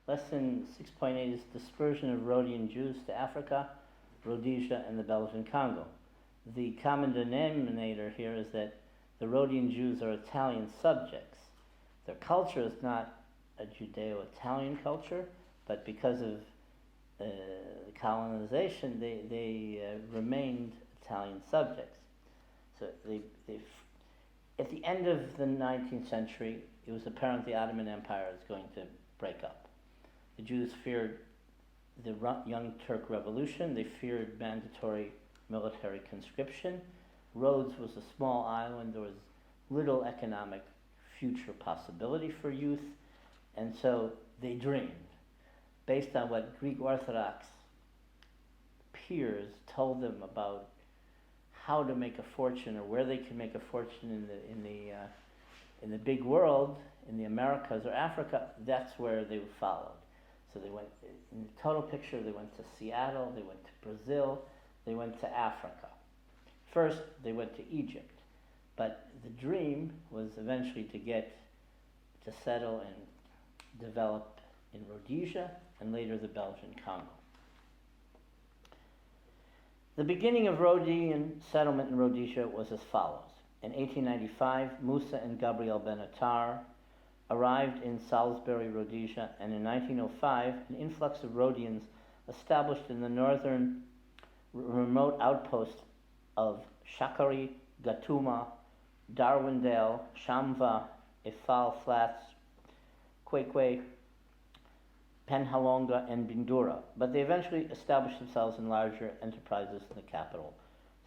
Lesson 6.8 is dispersion of Rhodian Jews to Africa, Rhodesia, and the Belgian Congo. The common denominator here is that the Rhodian Jews are Italian subjects. Their culture is not a Judeo-Italian culture, but because of colonization, they remained Italian subjects. So at the end of the 19th century, it was apparent the Ottoman Empire was going to break up. The Jews feared the Young Turk Revolution. They feared mandatory military conscription. Rhodes was a small island. There was little economic future possibility for youth. And so they dreamed, based on what Greek Orthodox peers told them about how to make a fortune or where they could make a fortune in the big world, in the Americas or Africa. That's where they followed. So they went, in the total picture, they went to Seattle, they went to Brazil, they went to Africa. First, they went to Egypt. But the dream was eventually to settle and develop in Rhodesia and later the Belgian Congo. The beginning of Rhodian settlement in Rhodesia was as follows. In 1895, Musa and Gabriel Benatar arrived in Salisbury, Rhodesia, and in 1905, an influx of Rhodians established in the northern remote outposts of Shakari, Gatuma, Darwindale, Shamva, Ifal Flats, Kwekwe, Penhalonga, and Bindura, but they eventually established themselves in larger enterprises in the capital,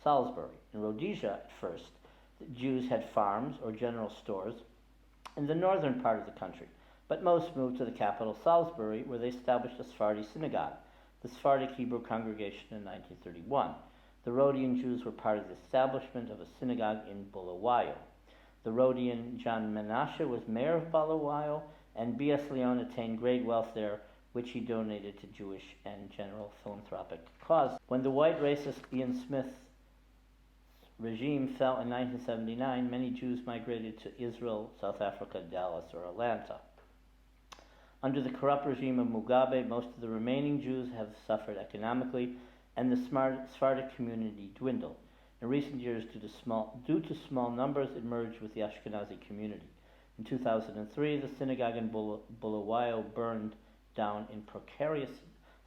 Salisbury. In Rhodesia, at first, the Jews had farms or general stores in the northern part of the country, but most moved to the capital, Salisbury, where they established a Sephardi synagogue, the Sephardic Hebrew congregation, in 1931. The Rhodian Jews were part of the establishment of a synagogue in Bulawayo. The Rhodian John Menashe was mayor of Bulawayo, and B.S. Leon attained great wealth there, which he donated to Jewish and general philanthropic causes. When the white racist Ian Smith's regime fell in 1979, many Jews migrated to Israel, South Africa, Dallas, or Atlanta. Under the corrupt regime of Mugabe, most of the remaining Jews have suffered economically, and the Sephardic community dwindled. In recent years, due to small numbers, it merged with the Ashkenazi community. In 2003, the synagogue in Bulawayo burned down in precarious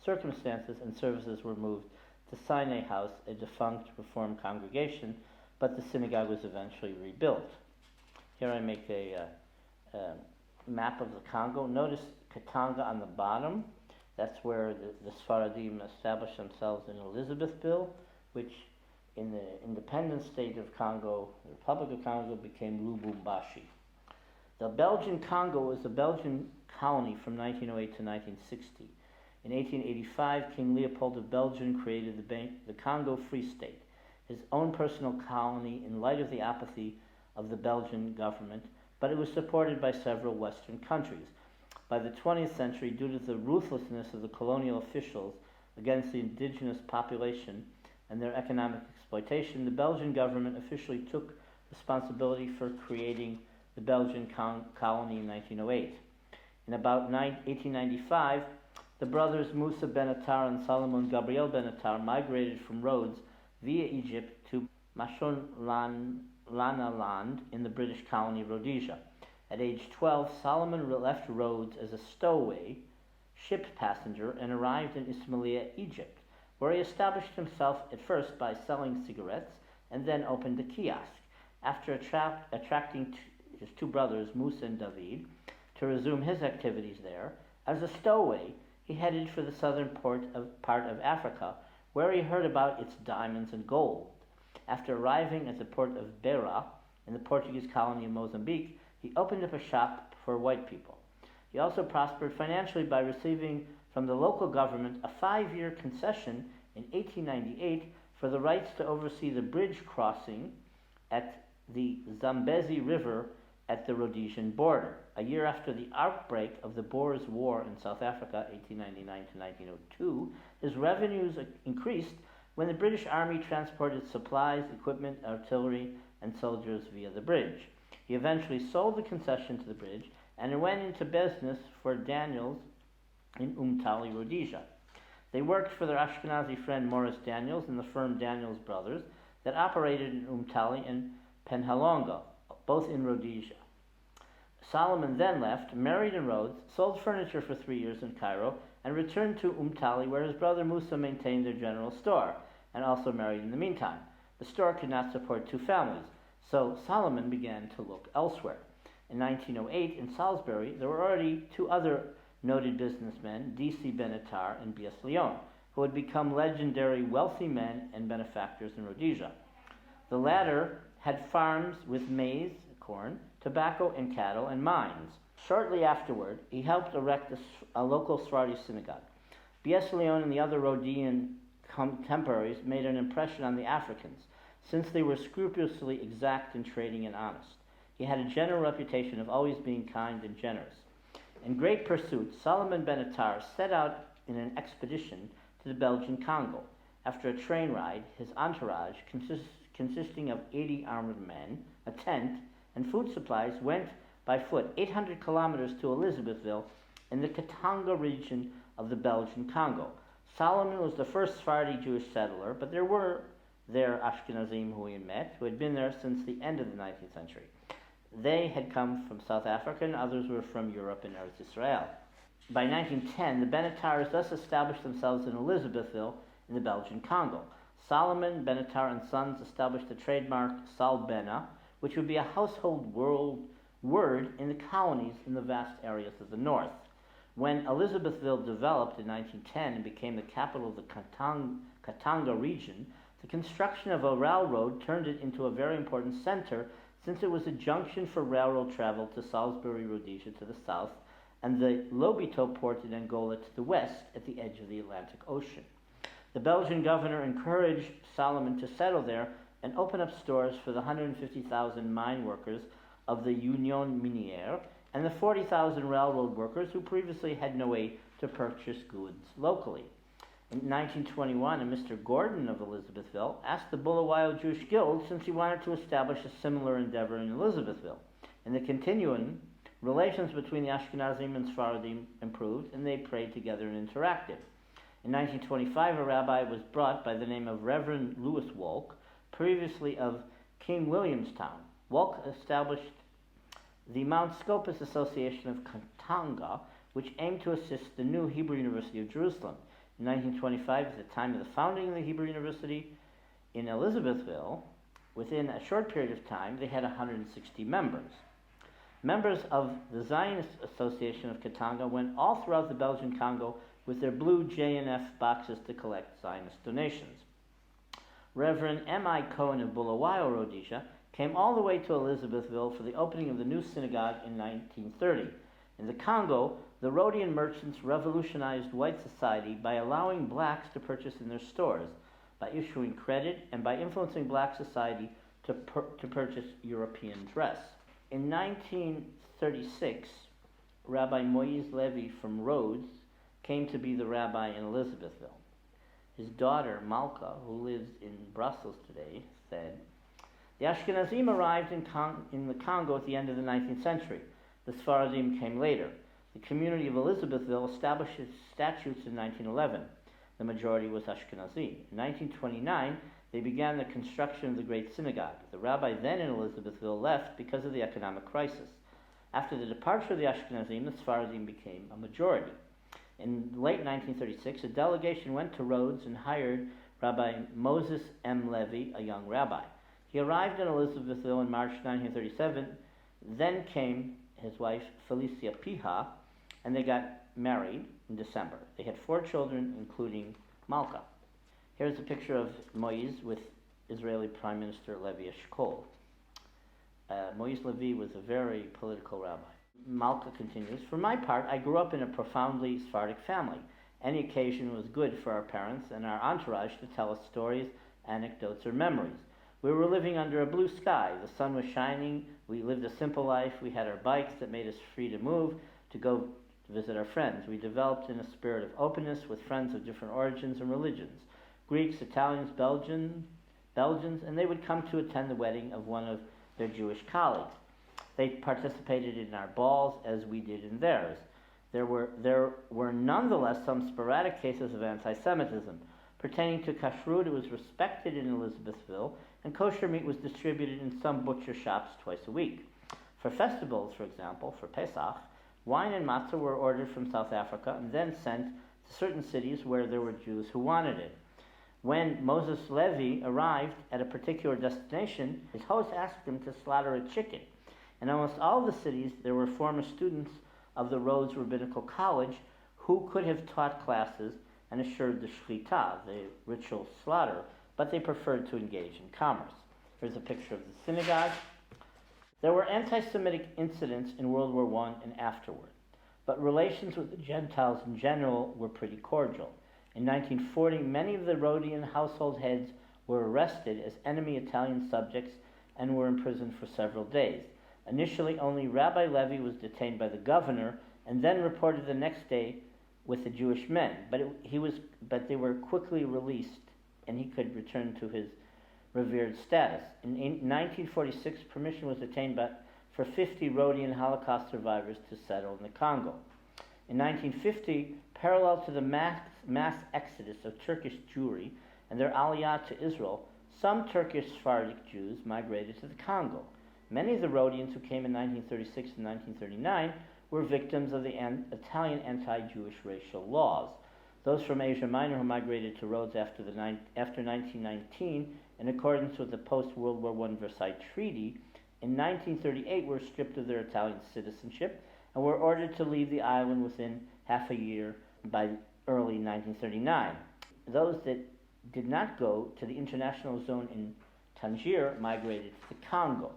circumstances, and services were moved to Sinai House, a defunct Reformed congregation, but the synagogue was eventually rebuilt. Here I make a map of the Congo. Notice Katanga on the bottom. That's where the Sephardim established themselves in Elizabethville, which in the independent state of Congo, the Republic of Congo, became Lubumbashi. The Belgian Congo was a Belgian colony from 1908 to 1960. In 1885, King Leopold of Belgium created the Congo Free State, his own personal colony in light of the apathy of the Belgian government, but it was supported by several Western countries. By the 20th century, due to the ruthlessness of the colonial officials against the indigenous population and their economic exploitation, the Belgian government officially took responsibility for creating the Belgian colony in 1908. In about 1895, the brothers Musa Benatar and Salomon Gabriel Benatar migrated from Rhodes via Egypt to Mashonaland in the British colony of Rhodesia. At age 12, Salomon left Rhodes as a stowaway ship passenger and arrived in Ismailia, Egypt, where he established himself at first by selling cigarettes and then opened a kiosk. After attracting his two brothers, Musa and David, to resume his activities there, as a stowaway, he headed for the southern part of Africa, where he heard about its diamonds and gold. After arriving at the port of Beira, in the Portuguese colony of Mozambique, he opened up a shop for white people. He also prospered financially by receiving from the local government a 5-year concession in 1898 for the rights to oversee the bridge crossing at the Zambezi River at the Rhodesian border. A year after the outbreak of the Boers War in South Africa, 1899 to 1902, his revenues increased when the British Army transported supplies, equipment, artillery, and soldiers via the bridge. He eventually sold the concession to the bridge and went into business for Daniels in Umtali, Rhodesia. They worked for their Ashkenazi friend Morris Daniels and the firm Daniels Brothers that operated in Umtali and Penhalonga, both in Rhodesia. Salomon then left, married in Rhodes, sold furniture for 3 years in Cairo, and returned to Umtali, where his brother Musa maintained their general store, and also married in the meantime. The store could not support 2 families, so Salomon began to look elsewhere. In 1908, in Salisbury, there were already 2 other noted businessmen, D.C. Benatar and B.S. Leon, who had become legendary wealthy men and benefactors in Rhodesia. The latter had farms with maize, corn, tobacco and cattle, and mines. Shortly afterward, he helped erect a local Sephardi synagogue. B.S. Leon and the other Rhodesian contemporaries made an impression on the Africans, since they were scrupulously exact in trading and honest. He had a general reputation of always being kind and generous. In great pursuit, Salomon Benatar set out in an expedition to the Belgian Congo. After a train ride, his entourage, consisting of 80 armed men, a tent, and food supplies, went by foot 800 kilometers to Elizabethville in the Katanga region of the Belgian Congo. Salomon was the first Sephardi Jewish settler, but there were Ashkenazim who he met, who had been there since the end of the 19th century. They had come from South Africa, and others were from Europe and Eretz Israel. By 1910, the Benatars thus established themselves in Elizabethville in the Belgian Congo. Salomon, Benatar, and Sons established the trademark Salbena, which would be a household word in the colonies in the vast areas of the north. When Elizabethville developed in 1910 and became the capital of the Katanga region, the construction of a railroad turned it into a very important center, since it was a junction for railroad travel to Salisbury, Rhodesia to the south, and the Lobito port in Angola to the west at the edge of the Atlantic Ocean. The Belgian governor encouraged Salomon to settle there and open up stores for the 150,000 mine workers of the Union Minière and the 40,000 railroad workers who previously had no way to purchase goods locally. In 1921, a Mr. Gordon of Elizabethville asked the Bulawayo Jewish Guild, since he wanted to establish a similar endeavor in Elizabethville. In the continuum, relations between the Ashkenazim and Sephardim improved, and they prayed together and interacted. In 1925, a rabbi was brought by the name of Reverend Louis Wolk, previously of King Williamstown. Wolk established the Mount Scopus Association of Katanga, which aimed to assist the new Hebrew University of Jerusalem. In 1925, at the time of the founding of the Hebrew University in Elizabethville, within a short period of time, they had 160 members. Members of the Zionist Association of Katanga went all throughout the Belgian Congo with their blue J&F boxes to collect Zionist donations. Reverend M.I. Cohen of Bulawayo, Rhodesia, came all the way to Elizabethville for the opening of the new synagogue in 1930. In the Congo, the Rhodian merchants revolutionized white society by allowing blacks to purchase in their stores, by issuing credit, and by influencing black society to purchase European dress. In 1936, Rabbi Moïse Levy from Rhodes came to be the rabbi in Elizabethville. His daughter, Malka, who lives in Brussels today, said, "The Ashkenazim arrived in the Congo at the end of the 19th century. The Sephardim came later. The community of Elizabethville established its statutes in 1911. The majority was Ashkenazi. In 1929, they began the construction of the Great Synagogue. The rabbi then in Elizabethville left because of the economic crisis. After the departure of the Ashkenazim, the Sephardim became a majority. In late 1936, a delegation went to Rhodes and hired Rabbi Moses M. Levy, a young rabbi. He arrived in Elizabethville in March 1937. Then came his wife, Felicia Piha, and they got married in December. They had 4 children, including Malka. Here's a picture of Moïse with Israeli Prime Minister Levi Eshkol. Moïse Levy was a very political rabbi. Malka continues, "For my part, I grew up in a profoundly Sephardic family. Any occasion was good for our parents and our entourage to tell us stories, anecdotes, or memories. We were living under a blue sky. The sun was shining. We lived a simple life. We had our bikes that made us free to move, to go to visit our friends. We developed in a spirit of openness with friends of different origins and religions, Greeks, Italians, Belgians, and they would come to attend the wedding of one of their Jewish colleagues. They participated in our balls as we did in theirs. There were nonetheless some sporadic cases of anti-Semitism. Pertaining to kashrut, it was respected in Elizabethville, and kosher meat was distributed in some butcher shops twice a week. For festivals, for example, for Pesach, wine and matzah were ordered from South Africa and then sent to certain cities where there were Jews who wanted it. When Moses Levi arrived at a particular destination, his host asked him to slaughter a chicken. In almost all the cities, there were former students of the Rhodes Rabbinical College who could have taught classes and assured the shechita, the ritual slaughter, but they preferred to engage in commerce. Here's a picture of the synagogue. There were anti-Semitic incidents in World War I and afterward, but relations with the Gentiles in general were pretty cordial. In 1940, many of the Rhodian household heads were arrested as enemy Italian subjects and were imprisoned for several days. Initially, only Rabbi Levi was detained by the governor and then reported the next day with the Jewish men, but they were quickly released and he could return to his revered status. In 1946, permission was obtained for 50 Rhodian Holocaust survivors to settle in the Congo. In 1950, parallel to the mass exodus of Turkish Jewry and their aliyah to Israel, some Turkish Sephardic Jews migrated to the Congo. Many of the Rhodians who came in 1936 and 1939 were victims of the Italian anti-Jewish racial laws. Those from Asia Minor who migrated to Rhodes after 1919, in accordance with the post-World War I Versailles Treaty, in 1938 were stripped of their Italian citizenship and were ordered to leave the island within half a year by early 1939. Those that did not go to the international zone in Tangier migrated to the Congo.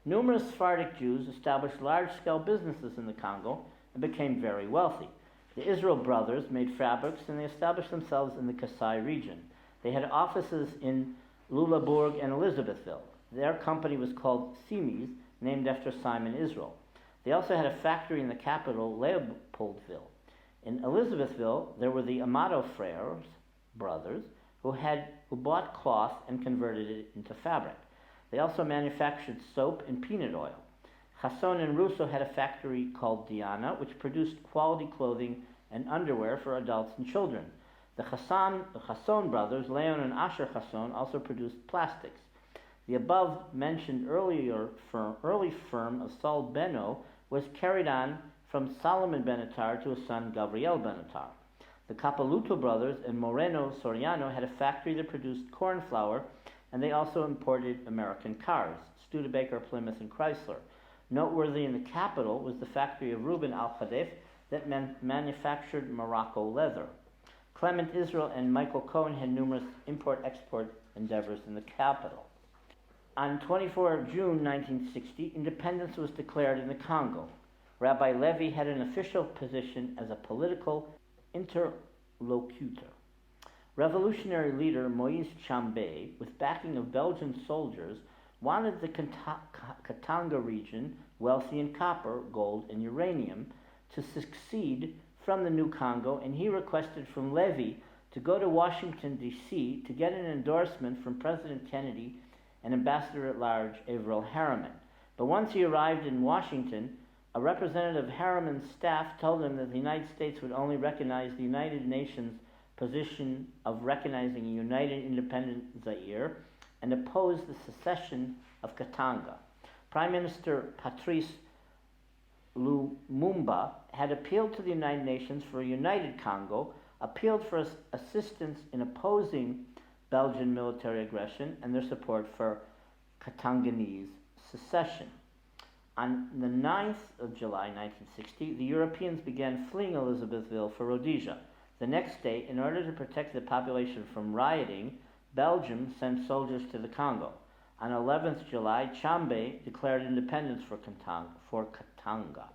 Numerous Sephardic Jews established large-scale businesses in the Congo and became very wealthy. The Israel brothers made fabrics and they established themselves in the Kasai region. They had offices in Lulabourg and Elizabethville. Their company was called Simis, named after Simon Israel. They also had a factory in the capital, Leopoldville. In Elizabethville, there were the Amato Frères brothers who bought cloth and converted it into fabric. They also manufactured soap and peanut oil. Chasson and Russo had a factory called Diana, which produced quality clothing and underwear for adults and children. The Chasson brothers, Leon and Asher Chasson, also produced plastics. The above-mentioned early firm of Saul Beno was carried on from Salomon Benatar to his son Gabriel Benatar. The Capeluto brothers and Moreno Soriano had a factory that produced corn flour, and they also imported American cars, Studebaker, Plymouth, and Chrysler. Noteworthy in the capital was the factory of Reuben Al-Khadif that manufactured Morocco leather. Clement Israel and Michael Cohen had numerous import-export endeavors in the capital. On 24 June 1960, independence was declared in the Congo. Rabbi Levi had an official position as a political interlocutor. Revolutionary leader Moïse Chambé, with backing of Belgian soldiers, wanted the Katanga region, wealthy in copper, gold, and uranium, to succeed from the new Congo, and he requested from Levi to go to Washington, D.C. to get an endorsement from President Kennedy and Ambassador-at-Large Averell Harriman. But once he arrived in Washington, a representative of Harriman's staff told him that the United States would only recognize the United Nations' position of recognizing a united independent Zaire and oppose the secession of Katanga. Prime Minister Patrice Lumumba had appealed to the United Nations for a united Congo, appealed for assistance in opposing Belgian military aggression and their support for Katanganese secession. On the 9th of July 1960, the Europeans began fleeing Elizabethville for Rhodesia. The next day, in order to protect the population from rioting, Belgium sent soldiers to the Congo. On 11th July, Chambé declared independence for Katanga.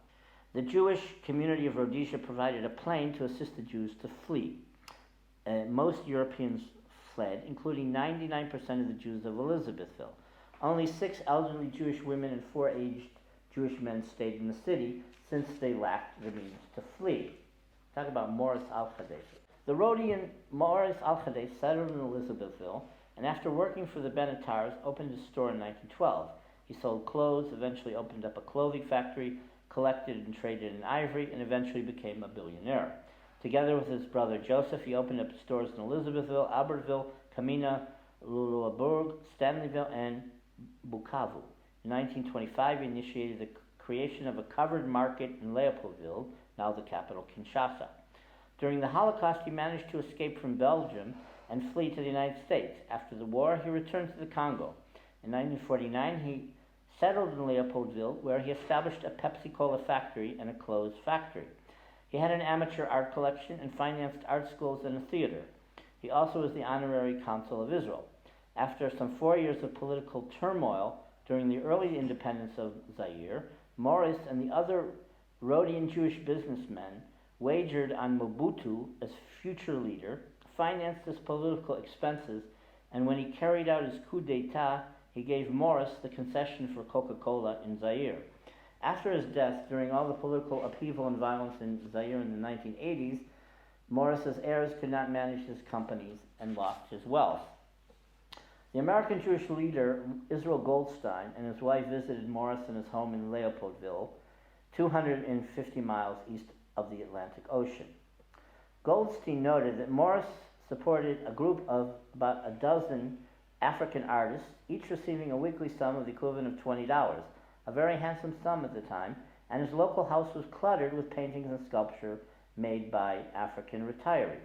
The Jewish community of Rhodesia provided a plane to assist the Jews to flee. Most Europeans fled, including 99% of the Jews of Elizabethville. Only 6 elderly Jewish women and 4 aged Jewish men stayed in the city since they lacked the means to flee. Talk about Morris Al-Khadif. The Rhodian Morris Al-Khadif settled in Elizabethville, and after working for the Benatars, opened a store in 1912. He sold clothes, eventually opened up a clothing factory collected and traded in ivory, and eventually became a billionaire. Together with his brother Joseph, he opened up stores in Elizabethville, Albertville, Camina, Luluaburg, Stanleyville, and Bukavu. In 1925, he initiated the creation of a covered market in Leopoldville, now the capital Kinshasa. During the Holocaust, he managed to escape from Belgium and flee to the United States. After the war, he returned to the Congo. In 1949, he settled in Leopoldville, where he established a Pepsi Cola factory and a clothes factory. He had an amateur art collection and financed art schools and a theater. He also was the honorary consul of Israel. After some 4 years of political turmoil during the early independence of Zaire, Maurice and the other Rhodian Jewish businessmen wagered on Mobutu as future leader, financed his political expenses, and when he carried out his coup d'etat, he gave Maurice the concession for Coca-Cola in Zaire. After his death, during all the political upheaval and violence in Zaire in the 1980s, Maurice's heirs could not manage his companies and lost his wealth. The American Jewish leader Israel Goldstein and his wife visited Maurice in his home in Leopoldville, 250 miles east of the Atlantic Ocean. Goldstein noted that Maurice supported a group of about a dozen African artists, each receiving a weekly sum of the equivalent of $20, a very handsome sum at the time, and his local house was cluttered with paintings and sculpture made by African retirees.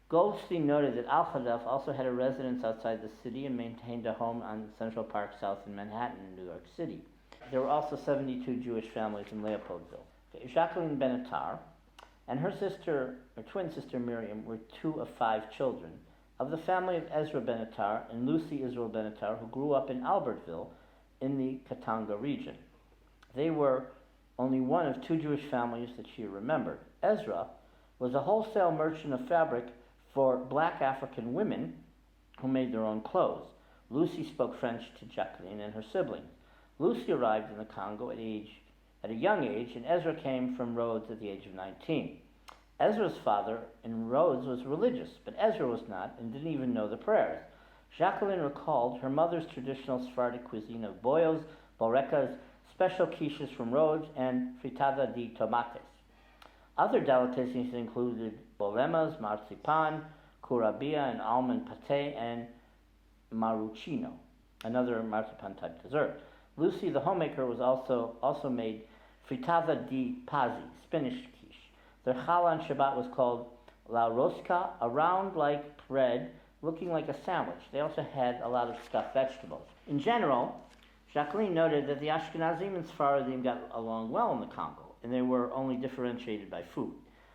Goldstein noted that Al-Khadaf also had a residence outside the city and maintained a home on Central Park South in Manhattan, New York City. There were also 72 Jewish families in Leopoldville. Jacqueline Benatar and her sister, her twin sister Miriam, were 2 of 5 children of the family of Ezra Benatar and Lucy Israel Benatar, who grew up in Albertville in the Katanga region. They were only one of 2 Jewish families that she remembered. Ezra was a wholesale merchant of fabric for black African women who made their own clothes. Lucy spoke French to Jacqueline and her siblings. Lucy arrived in the Congo at a young age, and Ezra came from Rhodes at the age of 19. Ezra's father in Rhodes was religious, but Ezra was not and didn't even know the prayers. Jacqueline recalled her mother's traditional Sephardic cuisine of boyos, borecas, special quiches from Rhodes, and fritada de tomates. Other delicacies included bolemas, marzipan, curabia, and almond pate, and maruchino, another marzipan-type dessert. Lucy, the homemaker, was also made fritada de pazi, spinach quiche. Their challah on Shabbat was called la rosca, a round like bread looking like a sandwich. They also had a lot of stuffed vegetables. In general, Jacqueline noted that the Ashkenazim and Sephardim got along well in the Congo, and they were only differentiated by food.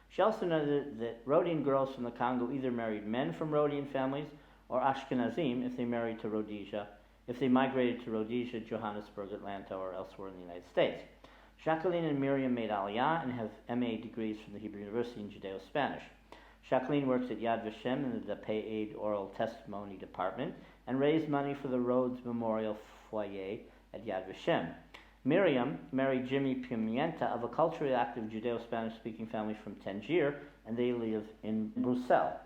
She also noted that Rhodian girls from the Congo either married men from Rhodian families or Ashkenazim if they married to Rhodesia, if they migrated to Rhodesia, Johannesburg, Atlanta, or elsewhere in the United States. Jacqueline and Miriam made Aliyah and have MA degrees from the Hebrew University in Judeo-Spanish. Jacqueline works at Yad Vashem in the Pay Aid Oral Testimony Department and raised money for the Rhodes Memorial Foyer at Yad Vashem. Miriam married Jimmy Pimienta of a culturally active Judeo-Spanish speaking family from Tangier, and they live in Brussels.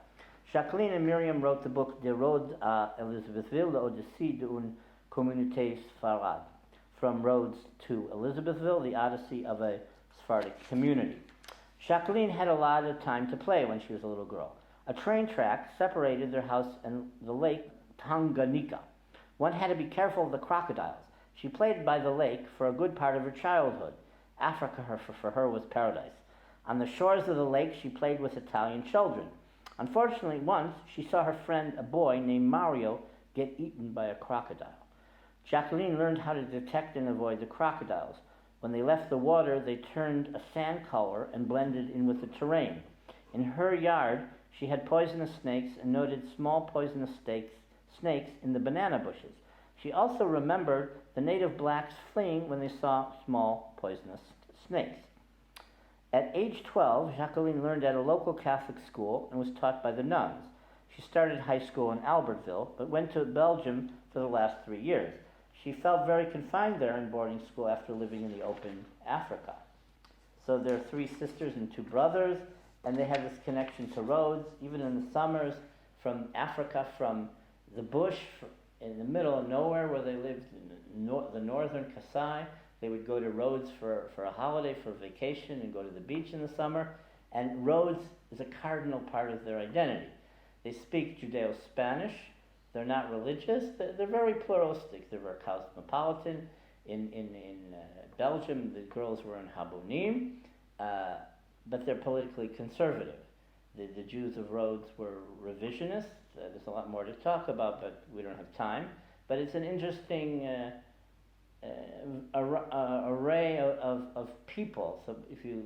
Jacqueline and Miriam wrote the book De Rhodes à Elizabethville, l'Odyssée d'une communauté Sepharade, From Rhodes to Elizabethville, the Odyssey of a Sephardic Community. Jacqueline had a lot of time to play when she was a little girl. A train track separated their house and the lake Tanganyika. One had to be careful of the crocodiles. She played by the lake for a good part of her childhood. Africa for her was paradise. On the shores of the lake, she played with Italian children. Unfortunately, once she saw her friend, a boy named Mario, get eaten by a crocodile. Jacqueline learned how to detect and avoid the crocodiles. When they left the water, they turned a sand color and blended in with the terrain. In her yard, she had poisonous snakes and noted small poisonous snakes in the banana bushes. She also remembered the native blacks fleeing when they saw small poisonous snakes. At age 12, Jacqueline learned at a local Catholic school and was taught by the nuns. She started high school in Albertville, but went to Belgium for the last 3 years. She felt very confined there in boarding school after living in the open Africa. So there are 3 sisters and 2 brothers, and they have this connection to Rhodes, even in the summers, from Africa, from the bush, in the middle of nowhere where they lived in the northern Kasai. They would go to Rhodes for a holiday, for a vacation, and go to the beach in the summer. And Rhodes is a cardinal part of their identity. They speak Judeo-Spanish. They're not religious. They're very pluralistic. They're very cosmopolitan. In Belgium, the girls were in habonim, but they're politically conservative. The Jews of Rhodes were revisionists. There's a lot more to talk about, but we don't have time. But it's an interesting array of people. So the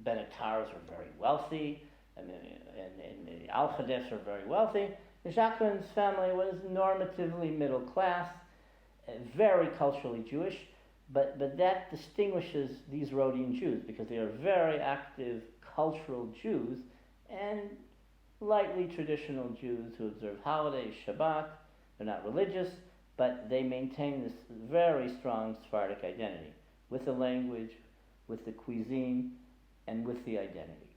Benatars are very wealthy, and the Al-Khadefs are very wealthy. Jacqueline's family was normatively middle class, very culturally Jewish, but that distinguishes these Rhodian Jews because they are very active cultural Jews and lightly traditional Jews who observe holidays, Shabbat. They're not religious, but they maintain this very strong Sephardic identity with the language, with the cuisine, and with the identity.